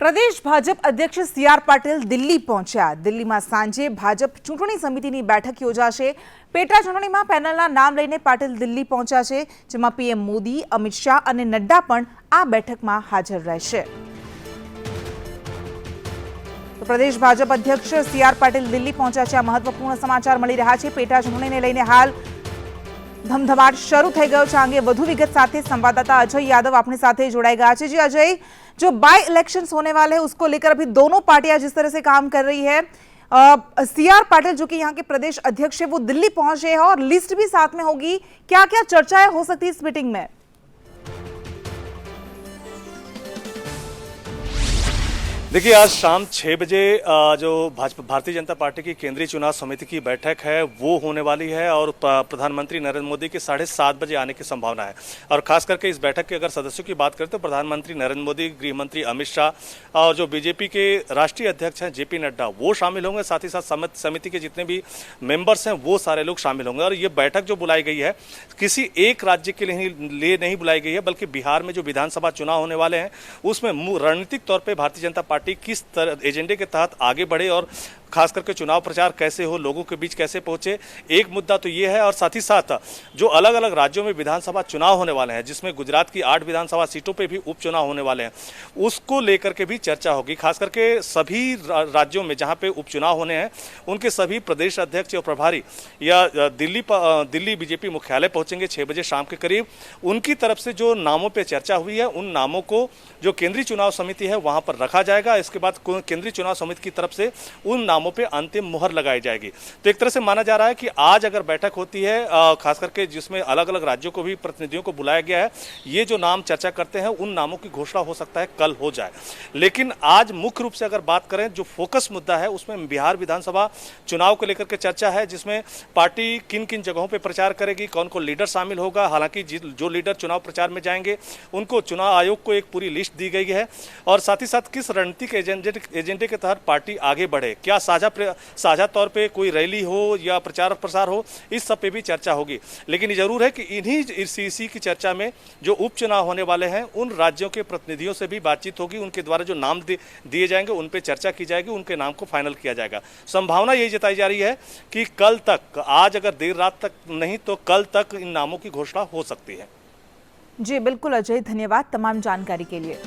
પ્રદેશ ભાજપ અધ્યક્ષ સી.આર. પાટીલ દિલ્હી પહોંચ્યા। દિલ્હીમાં સાંજે ભાજપ ચૂંટણી સમિતિની બેઠક યોજાશે। પેટા ચૂંટણીમાં પેનલના નામ લઈને પાટીલ દિલ્હી પહોંચ્યા છે, જેમાં પીએમ મોદી, અમિત શાહ અને નડ્ડા પણ આ બેઠકમાં હાજર રહેશે। પ્રદેશ ભાજપ અધ્યક્ષ સી.આર. પાટીલ દિલ્હી પહોંચ્યા છે। આ મહત્વપૂર્ણ સમાચાર મળી રહ્યા છે। પેટા ચૂંટણીને લઈને હાલ धमधमाट शुरू થઈ ગયો છે। आगे વધુ विगत साथ संवाददाता अजय यादव अपने साथ जोड़ाई गया है। जी अजय, जो बाय इलेक्शंस होने वाले हैं उसको लेकर अभी दोनों पार्टियां जिस तरह से काम कर रही है, सी.आर. पाटिल जो कि यहाँ के प्रदेश अध्यक्ष है वो दिल्ली पहुंचे हैं और लिस्ट भी साथ में होगी। क्या क्या चर्चाएं हो सकती है इस मीटिंग में? देखिए, आज शाम 6 बजे जो भारतीय जनता पार्टी की केंद्रीय चुनाव समिति की बैठक है वो होने वाली है और प्रधानमंत्री नरेंद्र मोदी के 7:30 बजे आने की संभावना है। और खास करके इस बैठक के अगर सदस्यों की बात करें तो प्रधानमंत्री नरेंद्र मोदी, गृह मंत्री अमित शाह और जो बीजेपी के राष्ट्रीय अध्यक्ष हैं जे.पी. नड्डा वो शामिल होंगे। साथ ही साथ समिति के जितने भी मेंबर्स हैं वो सारे लोग शामिल होंगे। और ये बैठक जो बुलाई गई है किसी एक राज्य के लिए नहीं बुलाई गई है, बल्कि बिहार में जो विधानसभा चुनाव होने वाले हैं उसमें रणनीतिक तौर पर भारतीय जनता पार्टी किस तरह एजेंडे के तहत आगे बढ़े और खास करके चुनाव प्रचार कैसे हो, लोगों के बीच कैसे पहुंचे, एक मुद्दा तो ये है। और साथ ही साथ जो अलग अलग राज्यों में विधानसभा चुनाव होने वाले हैं, जिसमें गुजरात की 8 विधानसभा सीटों पे भी उपचुनाव होने वाले हैं, उसको लेकर के भी चर्चा होगी। खास करके सभी राज्यों में जहां पे उपचुनाव होने हैं उनके सभी प्रदेश अध्यक्ष और प्रभारी या दिल्ली बीजेपी मुख्यालय पहुंचेंगे 6 बजे शाम के करीब। उनकी तरफ से जो नामों पर चर्चा हुई है उन नामों को जो केंद्रीय चुनाव समिति है वहां पर रखा जाएगा। इसके बाद केंद्रीय चुनाव समिति की तरफ से उन नामों पे अंतिम मुहर लगाई जाएगी। तो एक तरह से माना जा रहा है कि आज अगर बैठक होती है खास करके जिसमें अलग अलग राज्यों को भी प्रतिनिधियों को बुलाया गया है, ये जो नाम चर्चा करते हैं उन नामों की घोषणा हो सकता है कल हो जाए। लेकिन आज मुख्य रूप से अगर बात करें जो फोकस मुद्दा है उसमें बिहार विधानसभा चुनाव को लेकर के चर्चा है, जिसमें पार्टी किन किन जगहों पर प्रचार करेगी, कौन कौन लीडर शामिल होगा। हालांकि जो लीडर चुनाव प्रचार में जाएंगे उनको चुनाव आयोग को एक पूरी लिस्ट दी गई है और साथ ही साथ किस रणनीतिक एजेंडे के तहत पार्टी आगे बढ़े, क्या साझा तौर पे कोई रैली हो या प्रचार प्रसार हो, इस सब पे भी चर्चा होगी। लेकिन ये जरूर है कि इसी की चर्चा में जो उपचुनाव होने वाले हैं उन राज्यों के प्रतिनिधियों से भी बातचीत होगी। उनके द्वारा जो नाम दिए जाएंगे उन पे चर्चा की जाएगी, उनके नाम को फाइनल किया जाएगा। संभावना यही जताई जा रही है कि कल तक, आज अगर देर रात तक नहीं तो कल तक इन नामों की घोषणा हो सकती है। जी बिल्कुल अजय, धन्यवाद तमाम जानकारी के लिए।